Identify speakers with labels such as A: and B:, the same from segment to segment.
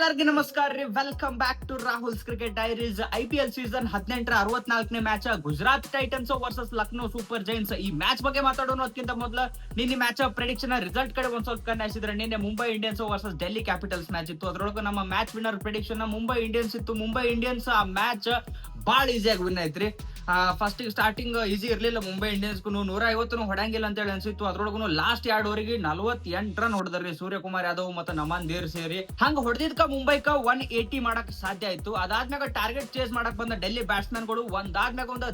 A: ಎಲ್ಲರಿಗೂ ನಮಸ್ಕಾರ ರೀ. Welcome back to Rahul's cricket diaries. IPL season 18ರ 64ನೇ match Gujarat Titans versus Lucknow Super Giants. ಈ ಮ್ಯಾಚ್ ಬಗ್ಗೆ ಮಾತಾಡೋಣ ಅದಕ್ಕಿಂತ ಮೊದಲು ನಿನ್ನೆ ಮ್ಯಾಚ್ ಪ್ರೆಡಿಕ್ಷನ್ ರಿಸಲ್ಟ್ ಕಡೆ ಒಂದ್ ಸ್ವಲ್ಪ ಕಣ್ಣಾಯಿಸಿದ್ರೆ ನಿನ್ನೆ Mumbai Indians versus Delhi capitals match ಇತ್ತು. ಅದ್ರೊಳಗೆ ನಮ್ಮ match winner prediction Mumbai Indians ಇತ್ತು. ಮುಂಬೈ ಇಂಡಿಯನ್ಸ್ ಆ ಮ್ಯಾಚ್ ಬಾಳ ಈಸಿಯಾಗಿ ವಿನ್ ಐತ್ರಿ. ಫಸ್ಟ್ ಸ್ಟಾರ್ಟಿಂಗ್ ಈಸಿ ಇರ್ಲಿಲ್ಲ. ಮುಂಬೈ ಇಂಡಿಯನ್ಸ್ 150 ಹೊಡಂಗಿಲ್ಲ ಅಂತ ಹೇಳಿ ಅನ್ಸಿತ್ತು. ಅದ್ರೊಳಗೂ ಲಾಸ್ಟ್ 2 ಓವರಿಗೆ 48 ರನ್ ಹೊಡೆದ್ರಿ ಸೂರ್ಯಕುಮಾರ್ ಯಾದವ್ ಮತ್ತೆ ನಮನ್ ದೇರ್ ಸೇರಿ. ಹಂಗ ಹೊಡೆದಿದ್ಕ ಮುಂಬೈಕ 180 ಮಾಡಕ್ ಸಾಧ್ಯ ಆಯ್ತು. ಅದಾದ್ಮ್ಯಾಗ ಟಾರ್ಗೆಟ್ ಚೇಸ್ ಮಾಡಕ್ ಬಂದ ಡೆಲ್ಲಿ ಬ್ಯಾಟ್ಸ್ಮನ್ ಗಳು ಒಂದಾದ್ಮ್ಯಾಗ ಒಂದು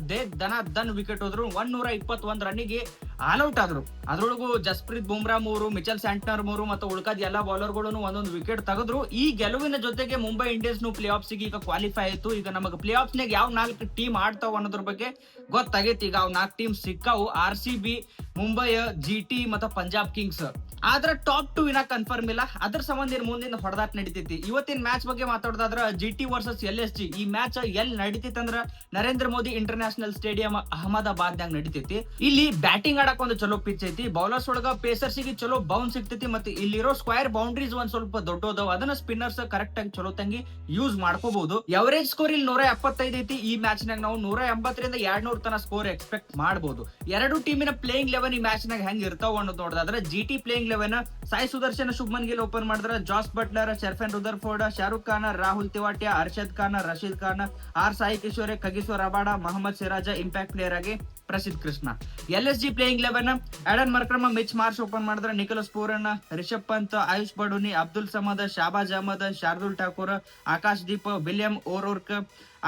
A: ದನ್ ವಿಕೆಟ್ ಹೋದ್ರು. 121 ರನ್ನಿಗೆ ಆಲ್ ಔಟ್ ಆದ್ರು. ಅದ್ರೊಳಗೂ ಜಸ್ಪ್ರೀತ್ ಬುಮ್ರಾ 3, ಮಿಚೆಲ್ ಸ್ಯಾಂಟ್ನರ್ 3 ಮತ್ತೆ ಉಳ್ಕಾದ ಎಲ್ಲಾ ಬೌಲರ್ ಗಳು ಒಂದೊಂದು ವಿಕೆಟ್ ತೆಗೆದ್ರು. ಈ ಗೆಲುವಿನ ಜೊತೆಗೆ ಮುಂಬೈ ಇಂಡಿಯನ್ಸ್ ಪ್ಲೇ ಆಫ್ಸ್ ಈಗ ಕ್ವಾಲಿಫೈ ಆಯ್ತು. ಈಗ ನಮಗೆ ಪ್ಲೇ ಆಫ್ಸ್ ನಾಗ ಯಾವ 4 ಟೀಮ್ ಆಡ್ತಾವ ಅನ್ನೋದ್ರ ಬಗ್ಗೆ ಗೊತ್ತಾಗೈತಿ. ಈಗ 4 ಟೀಮ್ ಸಿಕ್ಕಾವು. RCB, ಮುಂಬೈ, GT ಮತ್ತೆ ಪಂಜಾಬ್ ಕಿಂಗ್ಸ್. ಆದ್ರ ಟಾಪ್ 2 ಇನ್ನ ಕನ್ಫರ್ಮ್ ಇಲ್ಲ. ಅದ್ರ ಸಂಬಂಧ ಮುಂದಿನ ಹೊಡೆದಾಟ ನಡೀತೈತಿ. ಇವತ್ತಿನ ಮ್ಯಾಚ್ ಬಗ್ಗೆ ಮಾತಾಡೋದಾದ್ರ GT ವರ್ಸಸ್ LSG. ಈ ಮ್ಯಾಚ್ ಎಲ್ಲಿ ನಡೀತೈತಿ ಅಂದ್ರ ನರೇಂದ್ರ ಮೋದಿ ಇಂಟರ್ನ್ಯಾಷನಲ್ ಸ್ಟೇಡಿಯಂ ಅಹಮದಾಬಾದ್ ನಾಗ ನಡೀತೈತಿ. ಇಲ್ಲಿ ಬ್ಯಾಟಿಂಗ್ ಆಡಕ್ ಒಂದು ಚಲೋ ಪಿಚ್ ಐತಿ. ಬೌಲರ್ಸ್ ಒಳಗ ಪೇಸರ್ಸ್ ಗೆ ಚಲೋ ಬೌನ್ಸ್ ಸಿಗ್ತೈತಿ. ಮತ್ತೆ ಇಲ್ಲಿರೋ ಸ್ಕ್ವೇರ್ ಬೌಂಡ್ರೀಸ್ ಒಂದ್ ಸ್ವಲ್ಪ ದೊಡ್ಡದವ. ಅದನ್ನ ಸ್ಪಿನ್ನರ್ಸ್ ಕರೆಕ್ಟ್ ಆಗಿ ಚಲೋ ತಂಗಿ ಯೂಸ್ ಮಾಡ್ಕೋಬಹುದು. ಎವರೇಜ್ ಸ್ಕೋರ್ ಇಲ್ಲಿ 175 ಐತಿ. ಈ ಮ್ಯಾಚ್ ನಾಗ ನಾವು 180ರಿಂದ 200 ತನ ಸ್ಕೋರ್ ಎಕ್ಸ್ಪೆಕ್ಟ್ ಮಾಡಬಹುದು. ಎರಡು ಟೀಮಿನ ಪ್ಲೇಯಿಂಗ್ ಲೆವೆನ್ ಈ ಮ್ಯಾಚ್ ನಾಗ ಹೆಂಗ್ ಇರ್ತಾವ ಅನ್ನೋದು ನೋಡಿದ್ರೆ GT playing eleven Sai Sudharsan, Shubman Gill open ಮಾಡಿದ್ರೆ, Jos Buttler, Sherfane Rutherford, Shahrukh Khan, Rahul Tewatia, Arshad Khan, Rashid Khan, Sai Kishore, Kagiso Rabada, Mohammed Siraj impact player ಆಗಿ Prasidh Krishna. LSG playing eleven Aiden Markram, Mitch Marsh open ಮಾಡಿದ್ರೆ, Nicholas Pooran, Rishabh Pant, Ayush Badoni, Abdul Samad, Shahbaz Ahmed, Shardul Thakur, Akash Deep, William ಓರೋರ್ಕ್,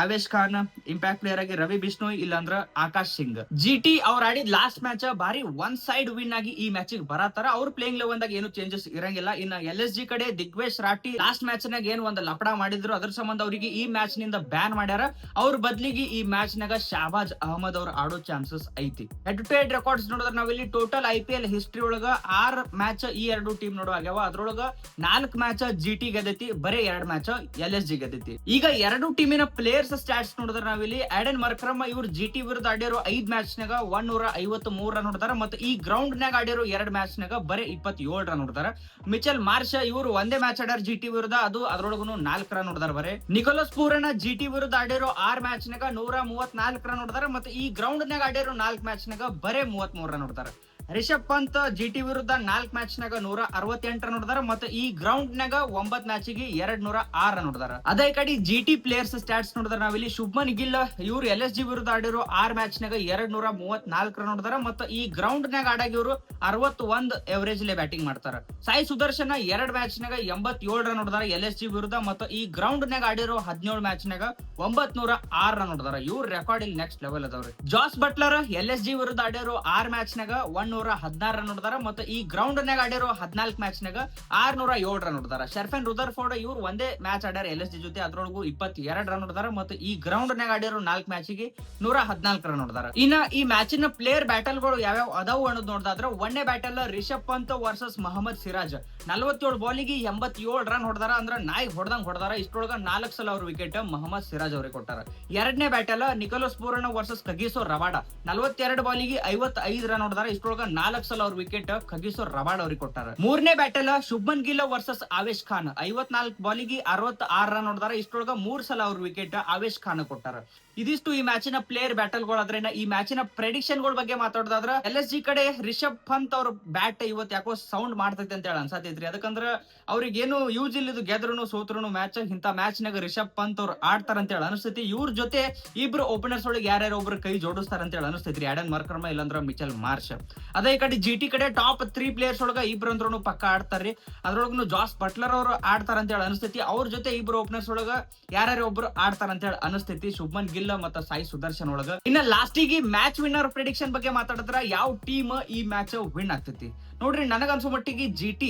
A: Avesh Khan impact player ಆಗಿ ರವಿ ಬಿಷ್ಣೋಯ್ ಇಲ್ಲಾಂದ್ರ ಆಕಾಶ್ ಸಿಂಗ್. GT ಅವ್ರ ಆಡಿದ ಲಾಸ್ಟ್ ಮ್ಯಾಚ್ ಬಾರಿ ಒನ್ ಸೈಡ್ ವಿನ್ ಆಗಿ ಈ ಮ್ಯಾಚ್ ಬರತಾರ. ಅವ್ರ ಪ್ಲೇಯಿಂಗ್ ಲೆವೆನ್ ದಾಗ ಏನು ಚೇಂಜಸ್ ಇರಂಗಿಲ್ಲ. ಇನ್ನ LSG ಕಡೆ ದಿಗ್ವೇಶ್ ರಾಠಿ ಲಾಸ್ಟ್ ಮ್ಯಾಚ್ ನಾಗ ಏನ್ ಒಂದ್ ಲಪಡ ಮಾಡಿದ್ರು. ಅದ್ರ ಸಂಬಂಧ ಅವರಿಗೆ ಈ ಮ್ಯಾಚ್ ನಿಂದ ಬ್ಯಾನ್ ಮಾಡ್ಯಾರ. ಅವ್ರ ಬದ್ಲಿಗೆ ಈ ಮ್ಯಾಚ್ ನಾಗ ಶಾಬಾಜ್ ಅಹಮದ್ ಅವ್ರ ಆಡೋ ಚಾನ್ಸಸ್ ಐತಿ. ಹೆಡ್ ಟು ಹೆಡ್ ರೆಕಾರ್ಡ್ಸ್ ನೋಡಿದ್ರೆ ನಾವಿಲ್ಲಿ ಟೋಟಲ್ IPL ಹಿಸ್ಟ್ರಿ ಒಳಗ 6 ಮ್ಯಾಚ್ ಈ ಎರಡು ಟೀಮ್ ನೋಡುವ ಆಗ್ಯಾವ. ಅದ್ರೊಳಗ 4 ಮ್ಯಾಚ್ GT ಗೆದ್ದೈತಿ, ಬರೇ 2 ಮ್ಯಾಚ್ LSG ಗೆದ್ದೈತಿ. ಈಗ ಎರಡು ಟೀಮಿನ ಪ್ಲೇಯರ್ಸ್ ಸ್ಟಾಟ್ಸ್ ನೋಡಿದ್ರೆ ನಾವಿಲ್ಲಿ ಆಡನ್ ಮರ್ಕ್ರಮ್ ಇವ್ರು GT ವಿರುದ್ಧ ಆಡಿರೋ 5 ಮ್ಯಾಚ್ ನಾಗ 153 ರನ್ ಹೊಡೆದಾರ. ಮತ್ತೆ ಈ ಗ್ರೌಂಡ್ ನಾಗ ಆಡಿರೋ 2 ಮ್ಯಾಚ್ ನಾಗ ಬರೇ 27 ರನ್ ಹೊಡೆದಾರ. ಮಿಚೆಲ್ ಮಾರ್ಷ್ ಇವರು ಒಂದೇ ಮ್ಯಾಚ್ ಆಡ್ಯಾರ GT ವಿರುದ್ಧ, ಅದು ಅದ್ರೊಳಗೂ 4 ರನ್ ಹೊಡೆದಾರ ಬರೇ. ನಿಕೋಲಸ್ ಪೂರನ್ GT ವಿರುದ್ಧ ಆಡಿರೋ 6 ಮ್ಯಾಚ್ ನಾಗ 134 ರನ್ ಹೊಡೆದಾರ. ಮತ್ತೆ ಈ ಗ್ರೌಂಡ್ ನಾಗ ಆಡಿರೋ 4 ಮ್ಯಾಚ್ ನಾಗ ಬರೇ 33 ರನ್ ಹೊಡೆದಾರ. ರಿಷಬ್ ಪಂತ್ GT ವಿರುದ್ಧ 4 ಮ್ಯಾಚ್ ನಾಗ 168 ರನ್ ಹೊಡೆದಾರ. ಮತ್ತೆ ಈ ಗ್ರೌಂಡ್ ನಾಗ 9 ಮ್ಯಾಚ್ ಗೆ 206 ರನ್ ಹೊಡೆದಾರ. ಅದೇ ಕಡೆ GT ಪ್ಲೇಯರ್ಸ್ ಸ್ಟಾಟ್ಸ್ ನೋಡಿದ್ರೆ ನಾವಿಲ್ಲಿ ಶುಭ್ಮನ್ ಗಿಲ್ ಇವರು LSG ವಿರುದ್ಧ ಆಡಿರೋ 6 ಮ್ಯಾಚ್ ನಾಗ 234 ರನ್ ಹೊಡೆದಾರ. ಮತ್ತೆ ಈ ಗ್ರೌಂಡ್ ನಾಗ ಆಡಾಗ ಇವರು 61 ಎವರೇಜ್ ಲೇ ಬ್ಯಾಟಿಂಗ್ ಮಾಡ್ತಾರ. ಸಾಯಿ ಸುದರ್ಶನ್ 2 ಮ್ಯಾಚ್ ನಾಗ 87 ರನ್ ಹೊಡೆದಾರ LSG ವಿರುದ್ಧ. ಮತ್ತೆ ಈ ಗ್ರೌಂಡ್ ನಾಗ ಆಡಿರೋ 17 ಮ್ಯಾಚ್ ನಾಗ 906 ರನ್ ಹೊಡೆದಾರ. ಇವ್ರ ರೆಕಾರ್ಡ್ ಇಲ್ಲಿ ನೆಕ್ಸ್ಟ್ ಲೆವೆಲ್ ಅದಾವ್ರಿ. ಜಾಸ್ ಬಟ್ಲರ್ LSG ವಿರುದ್ಧ ಆಡಿರೋ 6 ಮ್ಯಾಚ್ ನಾಗ 116 ರನ್ ಹೊಡೆದಾರ. ಮತ್ತೆ ಈ ಗ್ರೌಂಡ್ ನಾಗ ಆಡಿರೋ 14 ಮ್ಯಾಚ್ ನಾಗ 607 ರನ್ ಹೊಡೆದಾರ. ಶರ್ಫೆನ್ ರುದರ್ಫೋರ್ಡ್ ಇವ್ರು ಒಂದೇ ಮ್ಯಾಚ್ ಆಡ್ಯಾರ LSG ಜೊತೆ, ಅದ್ರೊಳಗೂ 22 ರನ್ ಹೊಡೆದಾರ. ಮತ್ತೆ ಈ ಗ್ರೌಂಡ್ ನಾಗ ಆಡಿರೋ 4 ಮ್ಯಾಚ್ ಗೆ 114 ರನ್ ಹೊಡೆದಾರ. ಇನ್ನ ಈ ಮ್ಯಾಚಿನ ಪ್ಲೇಯರ್ ಬ್ಯಾಟಲ್ ಗಳು ಯಾವ್ಯಾವ ಅದಾವು ಅನ್ನೋದು ನೋಡಿದ್ರೆ, ಒಂದೇ ಬ್ಯಾಟಲ್ ರಿಷಬ್ ಪಂತ್ ವರ್ಸಸ್ ಮೊಹಮ್ಮದ್ ಸಿರಾಜ್ 47 ಬಾಲಿಗೆ 87 ರನ್ ಹೊಡೆದಾರ. ಅಂದ್ರ ನಾಯಿ ಹೊಡೆದಂಗ್ ಹೊಡೆದಾರ. ಇಷ್ಟೊಳಗ 4 ಸಲ ಅವ್ರ ವಿಕೆಟ್ ಮೊಹಮ್ಮದ್ ಸಿರಾಜ್ ಅವ್ರಿಗೆ ಕೊಟ್ಟಾರ. ಎರಡನೇ battle Nicholas Pooran versus Kagiso Rabada 42 ಬಾಲಿಗೆ 55 ರನ್ ಹೊಡೆದಾರ. ಇಷ್ಟೊಳಗ 4 ಸಲ ಅವ್ರ ವಿಕೆಟ್ ಖಗಿಸೋ ರಬಾಡ್ ಅವ್ರಿಗೆ ಕೊಟ್ಟಾರ. ಮೂರನೇ ಬ್ಯಾಟಲ್ ಶುಭ್ಮನ್ ಗಿಲ್ ವರ್ಸಸ್ ಆವೇಶ್ ಖಾನ್ 54 ಬಾಲಿಗೆ 66 ರನ್ ಹೊಡೆದಾರ. ಇಷ್ಟೊಳಗ 3 ಸಲ ಅವ್ರ ವಿಕೆಟ್ ಆವೇಶ್ ಖಾನ್ ಕೊಟ್ಟಾರ. ಇದಿಷ್ಟು ಈ ಮ್ಯಾಚಿನ ಪ್ಲೇಯರ್ ಬ್ಯಾಟಲ್ ಗಳು. ಆದ್ರೆ ಈ ಮ್ಯಾಚಿನ ಪ್ರೆಡಿಕ್ಷನ್ ಗಳ ಬಗ್ಗೆ ಮಾತಾಡೋದಾದ್ರ LSG ಕಡೆ ರಿಷಬ್ ಪಂತ್ ಅವ್ರ ಬ್ಯಾಟ್ ಇವತ್ತು ಯಾಕೋ ಸೌಂಡ್ ಮಾಡ್ತೈತೆ ಅಂತ ಹೇಳಿ ಅನ್ಸತೈತ್ರಿ. ಅದಕ್ಕಂದ್ರ ಅವ್ರಿಗೆ ಏನು ಯೂಸ್ ಇಲ್ಲಿದ್ದು ಗೆದ್ರುನು ಸೋತ್ರುನು ಮ್ಯಾಚ್ ಇಂತ ಮ್ಯಾಚ್ ನಾಗ ರಿಷಬ್ ಪಂತ್ ಅವ್ರು ಆಡ್ತಾರ ಅಂತ ಹೇಳಿ ಅನಿಸ್ತೈತಿ. ಇವ್ರ ಜೊತೆ ಇಬ್ರು ಓಪನರ್ಸ್ ಒಳಗೆ ಯಾರ್ಯಾರು ಒಬ್ರು ಕೈ ಜೋಡಿಸ್ತಾರ ಅಂತ ಹೇಳಿ ಅನಿಸ್ತೈತ್ರಿ. ಆಡನ್ ಮರ್ಕ್ರಮ ಇಲ್ಲಾಂದ್ರ ಮಿಚೆಲ್ ಮಾರ್ಷ್. ಅದೇ ಕಡೆ GT ಕಡೆ ಟಾಪ್ 3 ಪ್ಲೇಯರ್ಸ್ ಒಳಗ ಇಬ್ರು ಅಂದ್ರೂ ಪಕ್ಕ ಆಡ್ತಾರ್ರಿ. ಅದ್ರೊಳಗೂ ಜಾಸ್ ಬಟ್ಲರ್ ಅವ್ರು ಆಡ್ತಾರ ಅಂತ ಹೇಳಿ ಅನಿಸ್ತೈತಿ. ಅವ್ರ ಜೊತೆ ಇಬ್ರು ಓಪನರ್ಸ್ ಒಳಗ ಯಾರ್ಯಾರು ಒಬ್ರು ಆಡ್ತಾರ ಅಂತ ಹೇಳಿ ಅನಿಸ್ತೈತಿ. ಶುಭ್ಮನ್ ಗಿಲ್ ಮತ್ತೆ ಸಾಯಿ ಸುದರ್ಶನ್ ಒಳಗ. ಇನ್ನ ಲಾಸ್ಟಿಗೆ ಮ್ಯಾಚ್ ವಿನ್ನರ್ ಪ್ರೆಡಿಕ್ಷನ್ ಬಗ್ಗೆ ಮಾತಾಡಿದ್ರ ಯಾವ ಟೀಮ್ ಈ ಮ್ಯಾಚ್ ವಿನ್ ಆಗ್ತೈತಿ ನೋಡ್ರಿ. ನನಗ ಅನ್ಸೋ ಮಟ್ಟಿಗೆ GT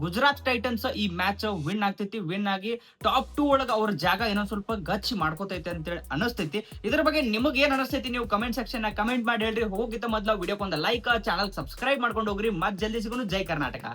A: ಗುಜರಾತ್ ಟೈಟನ್ಸ್ ಈ ಮ್ಯಾಚ್ ವಿನ್ ಆಗ್ತೈತಿ. ವಿನ್ ಆಗಿ ಟಾಪ್ 2 ಒಳಗ ಅವ್ರ ಜಾಗ ಏನೋ ಸ್ವಲ್ಪ ಗಚ್ಚಿ ಮಾಡ್ಕೋತೈತಿ ಅಂತ ಹೇಳಿ ಅನಿಸ್ತೈತಿ. ಇದ್ರ ಬಗ್ಗೆ ನಿಮಗೆ ಏನ್ ಅನಿಸ್ತೈತಿ ನೀವು ಕಮೆಂಟ್ ಸೆಕ್ಷನ್ ನಾಗ ಕಮೆಂಟ್ ಮಾಡಿ ಹೇಳ್ರಿ. ಹೋಗಿತ್ತ ಮೊದಲ ವಿಡಿಯೋಕೊಂದ ಲೈಕ್, ಚಾನಲ್ ಸಬ್ಸ್ಕ್ರೈಬ್ ಮಾಡ್ಕೊಂಡು ಹೋಗ್ರಿ. ಮತ್ ಜಲ್ದಿ ಸಿಗೋನು. ಜೈ ಕರ್ನಾಟಕ.